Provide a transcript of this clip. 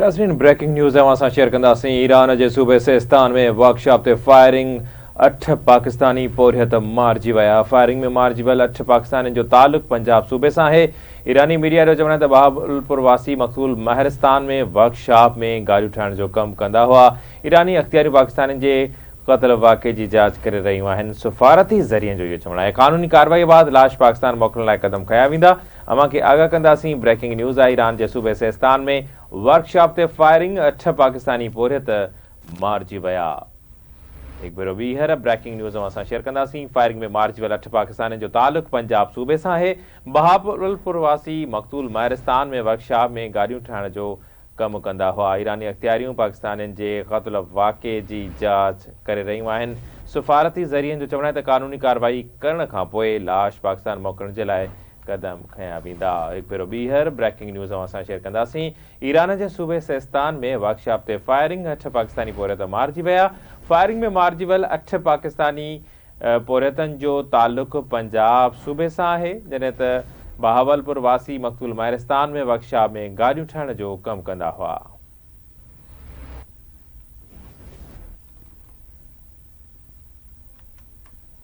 नाज़रीन breaking news असां share कंदासीं। ईरान के सूबे सिस्तान में वर्कशॉप ते फायरिंग 8 पाकिस्तानी पोरियत मारिजी विया। फायरिंग में मारिजी वियल 8 पाकिस्तानी जो ताल्लुक पंजाब सूबे से है। ईरानी मीडिया जो चवण है बहावलपुर वासी मकतूल महरस्तान में वर्कशॉप में गाड़ियों ठाहिण जो कम कंदा हुआ। ईरानी अख्तियारी पाकिस्तानी के कत्ल वाक़े की जांच करे रहियूं आहिनि। सफ़ारती ज़रिए जो इहो चवण है। कानूनी कार्रवाई बाद लाश पाकिस्तान मोकिलण लाइ कदम खया वेंदा। अवां खे आगाह कंदासीं। ब्रेकिंग न्यूज़ आहे। ईरान के सूबे सिस्तान में वर्कशॉप ते फायरिंग 8 पाकिस्तानी पोरियत मारिजी विया। एक भेरो ॿीहर ब्रेकिंग न्यूज़ असां शेयर कंदासीं। फायरिंग में मारिजी वियल 8 पाकिस्तानी जो ताल्लुक पंजाब सूबे से है। बहावलपुर वासी मकतूल महरस्तान में वर्कशॉप में गाड़ियों ठाहिण जो कम कंदा हुआ। ईरानी अख्तियारियूं पाकिस्तानियुनि जे क़त्ल वाक़े जी जांच करे रहियूं आहिनि। सफ़ारती ज़रिए जो चवण है कानूनी कार्रवाई करण खां पोइ लाश पाकिस्तान मोकिलण जे लाइ कदम खया वेंदा। एक भेरो ॿीहर ब्रेकिंग न्यूज़ असां शेयर कंदासीं। ईरान के सूबे सिस्तान में वर्कशॉप ते फायरिंग 8 पाकिस्तानी पोरियत मारिजी विया। फायरिंग में मारिजी वियल 8 पाकिस्तानी पोरियतनि जो ताल्लुक पंजाब सूबे से है। जॾहिं त बहावलपुर वासी मकतूल महरस्तान में वर्कशॉप में गाड़ियों ठाहिण जो कम कंदा हुआ।